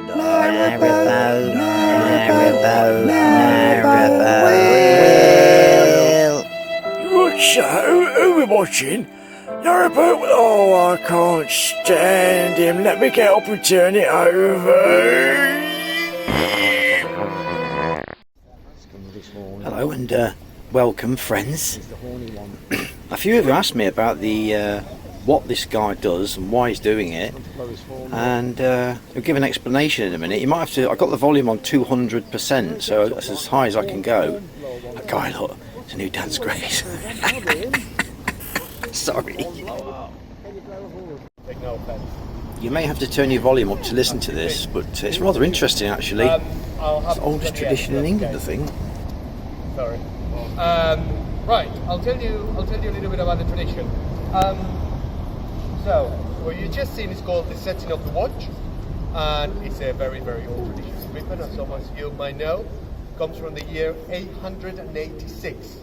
Narrowboat, Narrowboat, Narrowboat. Right, so who are we watching? Narrowboat? Oh, I can't stand him. Let me get up and turn it over. Hello and welcome, friends. A few of you asked me about the what this guy does and why he's doing it, and I'll give an explanation in a minute. You might have to. I got the volume on 200%, so that's as high as I can go. A guy, look, it's a new dance craze. Sorry. You may have to turn your volume up to listen to this, but it's rather interesting actually. It's the oldest tradition in England, I think. Sorry. Right, I'll tell you a little bit about the tradition. So, what you just seen is called the setting of the watch, and it's a very, very old tradition in Ripon, as some of you might know. It comes from the year 886.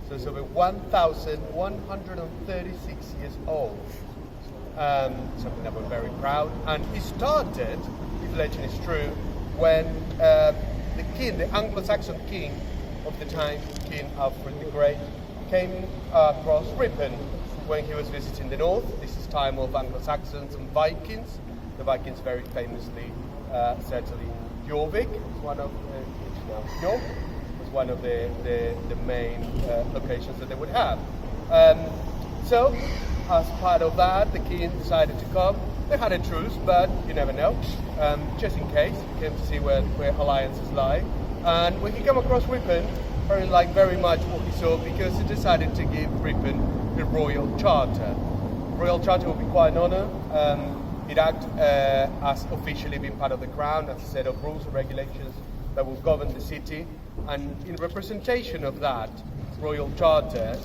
So it's over 1,136 years old. Something that we're very proud. And it started, if legend is true, when the king, the Anglo-Saxon king of the time, King Alfred the Great, came across Ripon when he was visiting the north. This is time of Anglo-Saxons and Vikings. The Vikings very famously settled in Jorvik, one of York, was one of the main locations that they would have. So, as part of that, the king decided to come. They had a truce, but you never know. Just in case, he came to see where alliances lie. And when he came across Ripon, very much what he saw, because he decided to give Ripon the Royal Charter. Royal Charter will be quite an honour. It acts as officially being part of the Crown, as a set of rules and regulations that will govern the city. And in representation of that Royal Charter,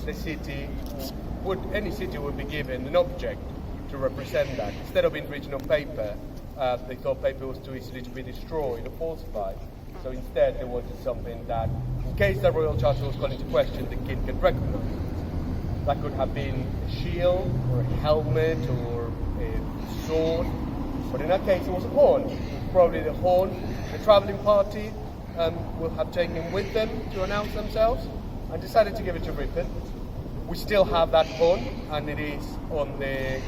any city would be given an object to represent that. Instead of being written on paper, they thought paper was too easily to be destroyed or falsified. So instead, they wanted something that, in case the Royal Charter was called into question, the king could recognize it. That could have been a shield, or a helmet, or a sword. But in that case, it was a horn. Probably the horn the travelling party will have taken with them to announce themselves, and decided to give it to Ripon. We still have that horn, and it is on the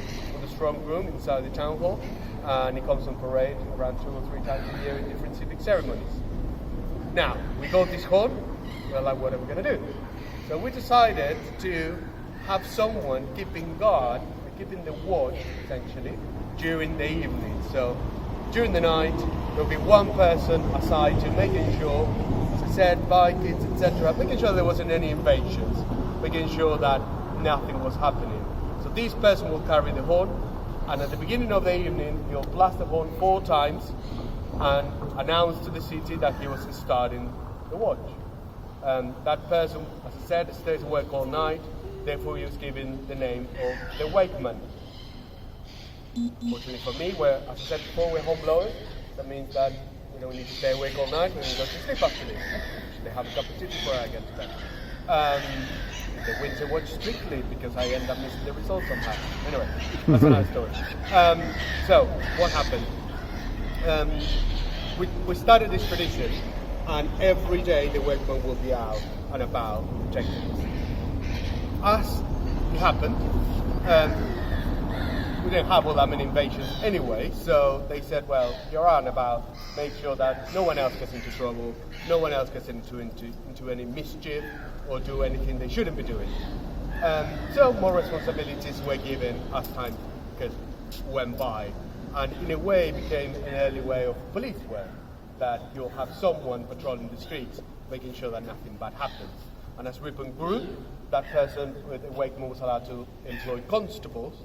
strong room inside the town hall, and it comes on parade around 2 or 3 times a year in different civic ceremonies. Now, we got this horn, we're like, what are we going to do? So we decided to have someone keeping guard, keeping the watch, essentially, during the evening. So during the night, there'll be one person assigned to making sure, as I said, Vikings, etc., making sure there wasn't any invasions, making sure that nothing was happening. So this person will carry the horn, and at the beginning of the evening, he'll blast the horn 4 times and announce to the city that he was starting the watch. That person, as I said, stays awake all night, therefore he was given the name of the wakeman. Fortunately for me, as I said before, we're hornblowers. That means that we don't need to stay awake all night when we go to sleep after this. They have a cup of tea before I get to bed. The winter watch strictly, because I end up missing the results somehow. Anyway, that's another story. So, what happened? We started this tradition, and every day the workmen will be out and about protecting us. As it happened, we didn't have all that many invasions anyway, so they said, well, you're out and about, make sure that no one else gets into trouble, no one else gets into any mischief or do anything they shouldn't be doing. So more responsibilities were given as time went by, and in a way became an early way of police work, that you'll have someone patrolling the streets, making sure that nothing bad happens. And as Ripon grew, that person with the wakeman was allowed to employ constables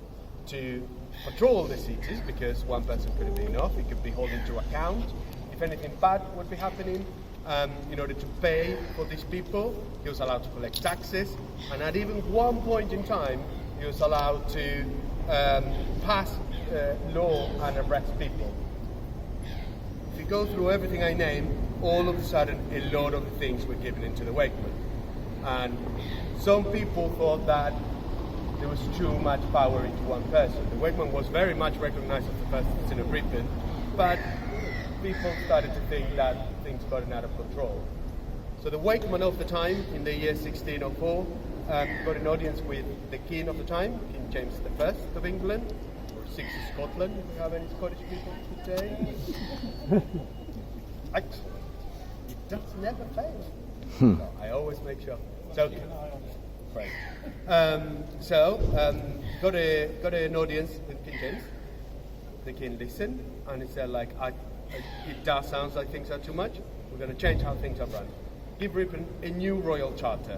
to patrol the cities, because one person couldn't be enough. He could be holding to account if anything bad would be happening. In order to pay for these people, he was allowed to collect taxes, and at even one point in time, he was allowed to pass law and arrest people. If you go through everything I named, all of a sudden a lot of things were given into the wakeman. And some people thought that there was too much power into one person. The wakeman was very much recognized as the first citizen of Ripon, but people started to think that things gotten out of control. So the wakeman of the time, in the year 1604, got an audience with the king of the time, King James I of England, or 6 of Scotland, if we have any Scottish people today. Excellent. It does never fail. So I always make sure. So, great. Got an audience with King James. The king listened, and he said, like, it does sound like things are too much. We're going to change how things are run. Give Ripon a new royal charter.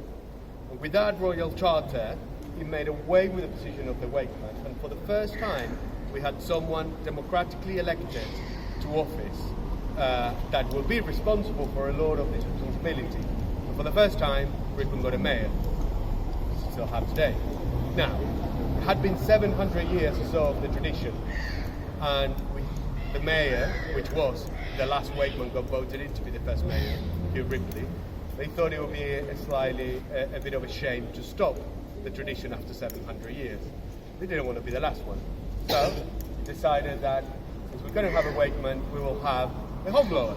And with that royal charter, he made away with the position of the wakeman. And for the first time, we had someone democratically elected to office that will be responsible for a lot of this responsibility. And for the first time, Ripon got a mayor. Still have today. Now, it had been 700 years or so of the tradition, and the mayor, which was the last wakeman got voted in to be the first mayor, Hugh Ripley, they thought it would be a bit of a shame to stop the tradition after 700 years. They didn't want to be the last one. So, decided that since we're going to have a wakeman, we will have a hornblower.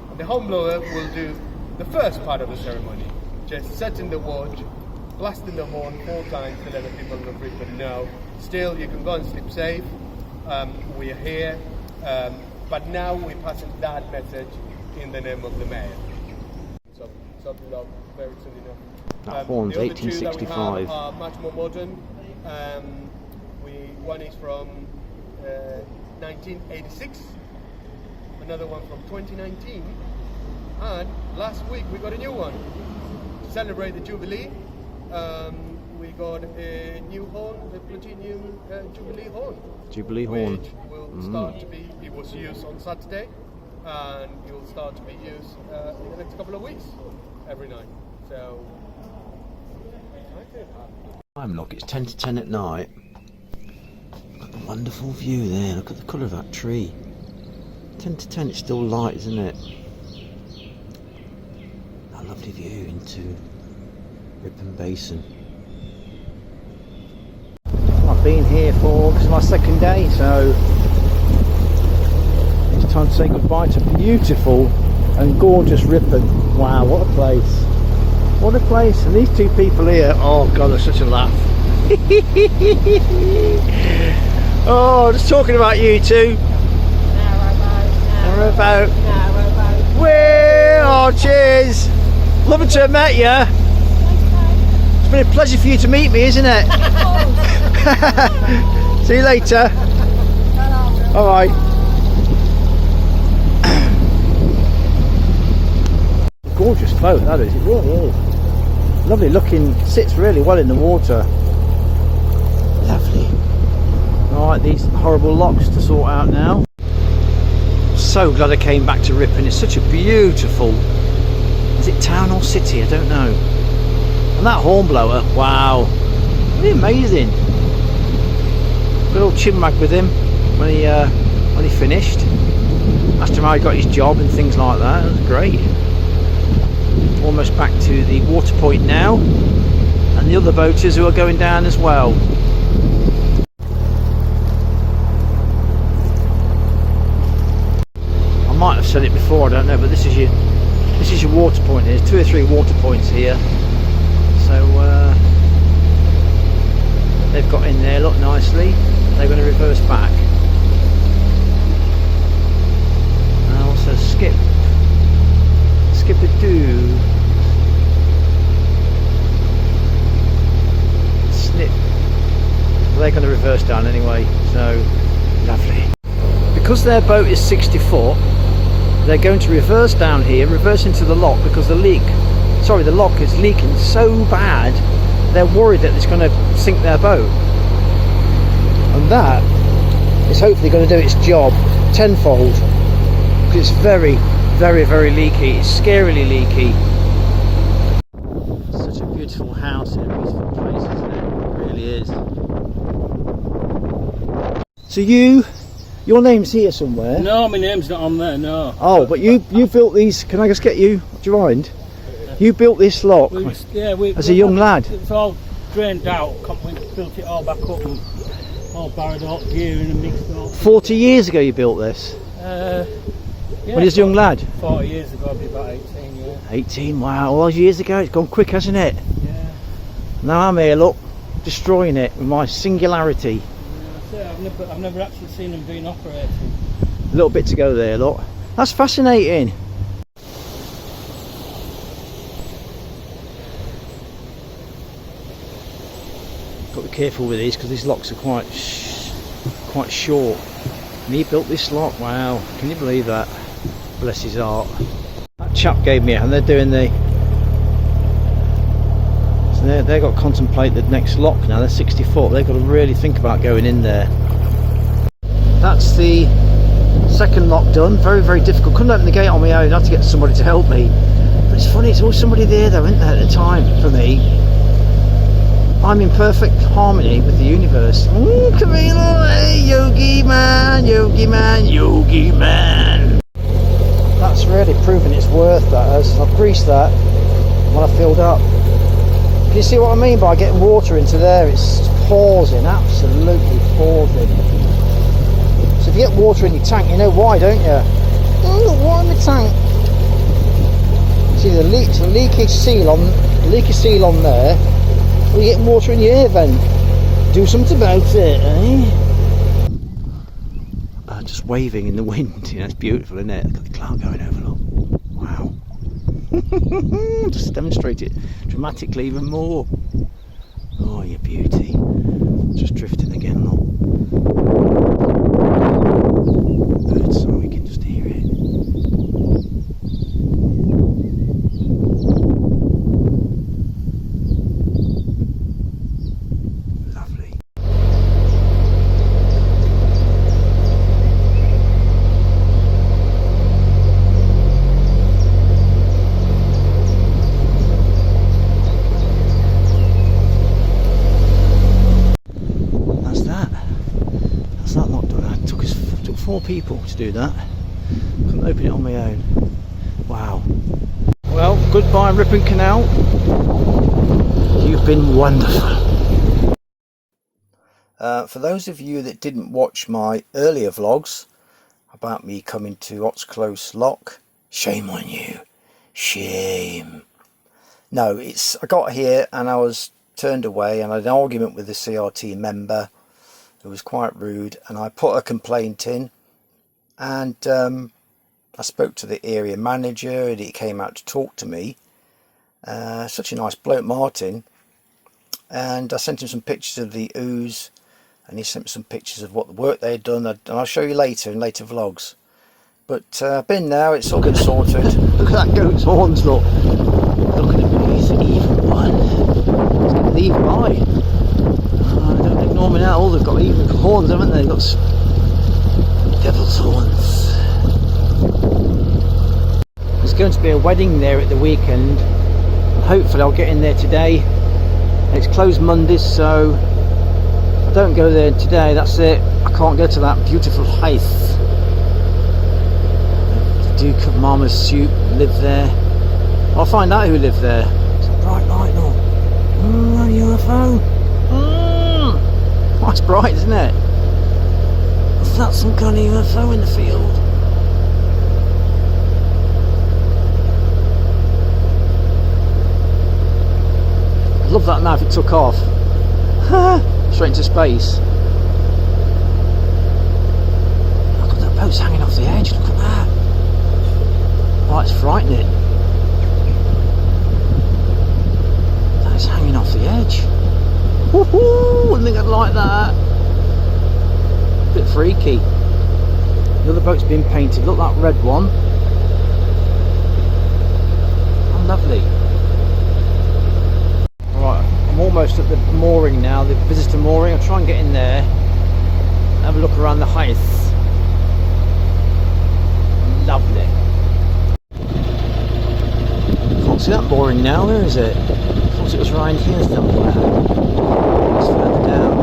And the hornblower will do the first part of the ceremony, just setting the watch, blasting the horn 4 times to let the people of Ripon know. Still, you can go and sleep safe. We are here. But now we're passing that message in the name of the mayor. So, something like very soon enough. That horn's the other 2 that 1865. we have are much more modern. One is from 1986, another one from 2019, and last week we got a new one. To celebrate the Jubilee, we got a new horn, the Platinum Jubilee horn. Jubilee horn. Which will start to be, it was used on Saturday, and it will start to be used in the next couple of weeks, every night. So, Look, it's 10 to 10 at night. Look at the wonderful view there. Look at the colour of that tree. 10 to 10, it's still light, isn't it? That lovely view into Ripon Basin. I've been here for, this is my 2nd day, so it's time to say goodbye to beautiful and gorgeous Ripon. Wow, what a place. What a place. And these 2 people here, oh god, they're such a laugh. Oh, just talking about you 2. Narrowboat. Well, cheers. Lovely to have met you. It's been a pleasure for you to meet me, isn't it? See you later. Alright. Gorgeous boat, that is. It really is. Lovely looking, sits really well in the water. Lovely. Alright, these horrible locks to sort out now. So glad I came back to Ripon. It's such a beautiful, is it town or city? I don't know. And that hornblower, wow, really amazing. Good old chinwag with him when he finished. Asked him how he got his job and things like that. It was great. Almost back to the water point now, and the other boaters who are going down as well. I might have said it before, I don't know, but this is your water point. There's 2 or 3 water points here. So they've got in there, look nicely. They're going to reverse back. And also skip a do. Snip. Well, they're going to reverse down anyway, so lovely. Because their boat is 60 foot, they're going to reverse down here, reverse into the lock, because the lock is leaking so bad, they're worried that it's going to sink their boat. And that is hopefully going to do its job tenfold, because it's very, very, very leaky. It's scarily leaky. Such a beautiful house in a beautiful place, isn't it? It really is. So your name's here somewhere? No, my name's not on there, no. Oh, but you built these, can I just get you, do you mind? You built this lock as a young lad? It's all drained out, we built it all back up and all barrowed up, gearing and mixed up. 40 years ago you built this? Yeah, when he was a young lad? 40 years ago, I'd be about 18, yeah. 18, wow, all those years ago. It's gone quick, hasn't it? Yeah. Now I'm here, look, destroying it with my singularity. Yeah, I've never actually seen them being operated. A little bit to go there, look. That's fascinating. Got to be careful with these because these locks are quite short. And he built this lock. Wow, can you believe that? Bless his heart. That chap gave me it, and they're doing the. So they've got to contemplate the next lock now. They're 60 foot. They've got to really think about going in there. That's the second lock done. Very, very difficult. Couldn't open the gate on my own. I had to get somebody to help me. But it's funny, it's always somebody there though, isn't there, at the time for me. I'm in perfect harmony with the universe. Ooh, Camilo, hey, yogi man, yogi man, yogi man. That's really proven its worth, that has. I've greased that when I filled up. Can you see what I mean by getting water into there? It's pausing, absolutely pausing. So if you get water in your tank, you know why, don't you? Oh, look, water in the tank. See the leaky seal on there. Well, you get water in your air vent. Do something about it, eh? Just waving in the wind. You know, it's beautiful, isn't it? Look at the cloud going over. Look. Wow. Just demonstrate it dramatically even more. Oh, you beauty. Just drifting again, look. Birds, so we can just hear it. Lovely. That's that lock done. It took 4 people to do that. Couldn't open it on my own. Wow. Well, goodbye Ripon Canal. You've been wonderful. For those of you that didn't watch my earlier vlogs about me coming to Oxclose Lock, shame on you. Shame. No, I got here and I was turned away and I had an argument with the CRT member who was quite rude, and I put a complaint in, and I spoke to the area manager and he came out to talk to me. Such a nice bloke, Martin, and I sent him some pictures of the ooze and he sent me some pictures of what the work they had done, and I'll show you later in later vlogs. But I've been now, it's all been sorted. Look at that goat's horns, look. Look at him, he's the evil one. He's got the evil eye. Don't ignore me now, all they've got evil horns, haven't they? They've got devil's horns. There's going to be a wedding there at the weekend. Hopefully I'll get in there today. It's closed Mondays, so if I don't go there today, that's it. I can't go to that beautiful house. The Duke of Marmosuit lived there. I'll find out who lived there. It's a bright light, look. A UFO. That's bright, isn't it? Is that some kind of UFO in the field? I'd love that now if it took off. Straight into space. Look at that boat's hanging off the edge, look at that. Oh, it's frightening. That is hanging off the edge. Woohoo! Wouldn't think I'd like that. A bit freaky. The other boat's been painted. Look, that red one. How lovely. Right, I'm almost at the mooring now, the visitor mooring. I'll try and get in there, have a look around the house. Lovely. Can't see that mooring now, where is it? I thought it was around here somewhere. It's further down.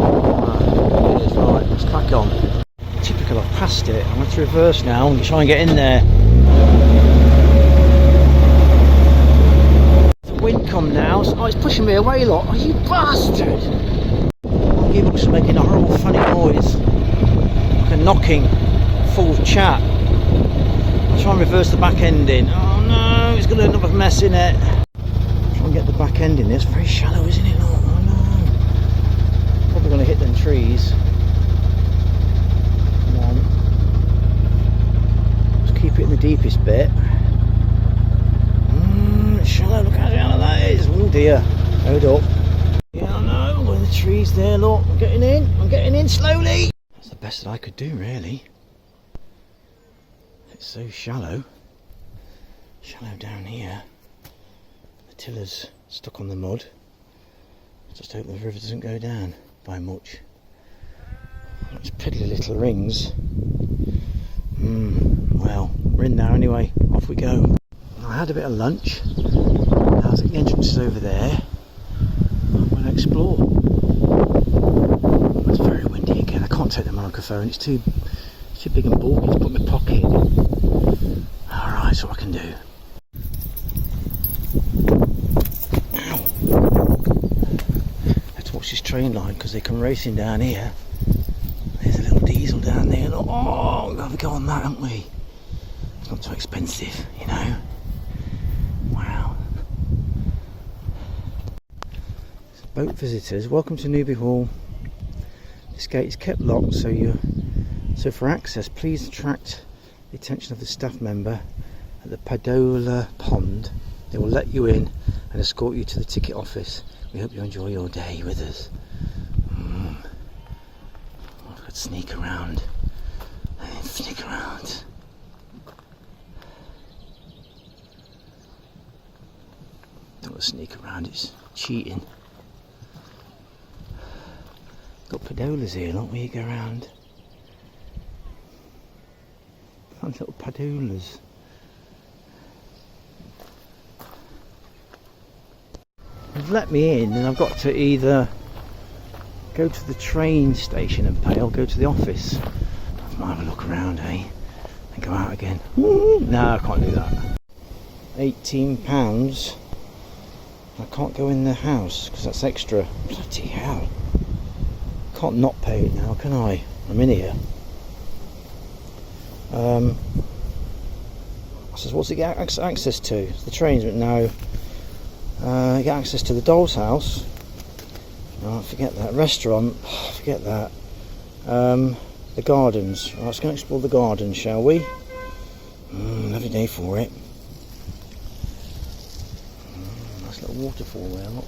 Ah, it is, right, let's crack on. Typical, I've passed it. I'm going to reverse now and try and get in there. The wind come now. Oh, it's pushing me away, lot. Oh, you bastard! My gearbox is making a horrible funny noise. Like a knocking, full of chat. I'll and reverse the back ending. Oh no, it's got another mess in it. Try and get the back end in. It's very shallow, isn't it? Oh no. Probably going to hit them trees. Come on. Let's keep it in the deepest bit. It's shallow, look how shallow that is. Oh dear. Hold up. Yeah, I know. One of the trees there, look. I'm getting in slowly. That's the best that I could do, really. It's so shallow down here. The tiller's stuck on the mud. Just hope the river doesn't go down by much. It's piddly little rings. Well, we're in now anyway. Off we go. I had a bit of lunch. Now I think the entrance is over there. I'm going to explore. It's very windy again. I can't take the microphone. It's too big and bulky to put in my pocket. Alright, so I can do. Ow. Let's watch this train line because they come racing down here. There's a little diesel down there. Oh, we've got to go on that, haven't we? It's not too expensive, you know. Wow. So boat visitors, welcome to Newby Hall. This gate is kept locked, so for access, please attract the attention of the staff member at the Padola Pond. They will let you in and escort you to the ticket office. We hope you enjoy your day with us. I could sneak around. Don't sneak around, it's cheating. Got padolas here, not where you go around. Nice little padolas. They've let me in and I've got to either go to the train station and pay or go to the office. I might have a look around, eh? And go out again. Woo! No, I can't do that. £18. I can't go in the house because that's extra. Bloody hell. Can't not pay it now, can I? I'm in here. I says, what's it get access to? It's the trains, but no. You get access to the doll's house. Oh, forget that. Restaurant. Oh, forget that. The gardens. Right, let's go and explore the gardens, shall we? Lovely day for it. Nice little waterfall there, look.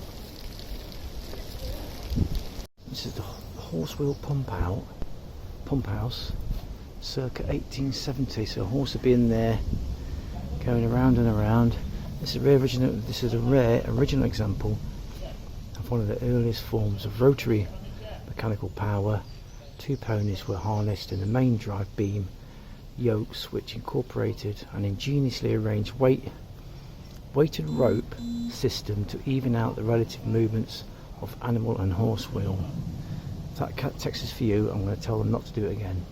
This is the horse wheel pump house. Circa 1870, so a horse would be in there going around and around. This is a rare original example of one of the earliest forms of rotary mechanical power. 2 ponies were harnessed in the main drive beam yokes, which incorporated an ingeniously arranged weighted rope system to even out the relative movements of animal and horse wheel. If that takes us for you, I'm going to tell them not to do it again.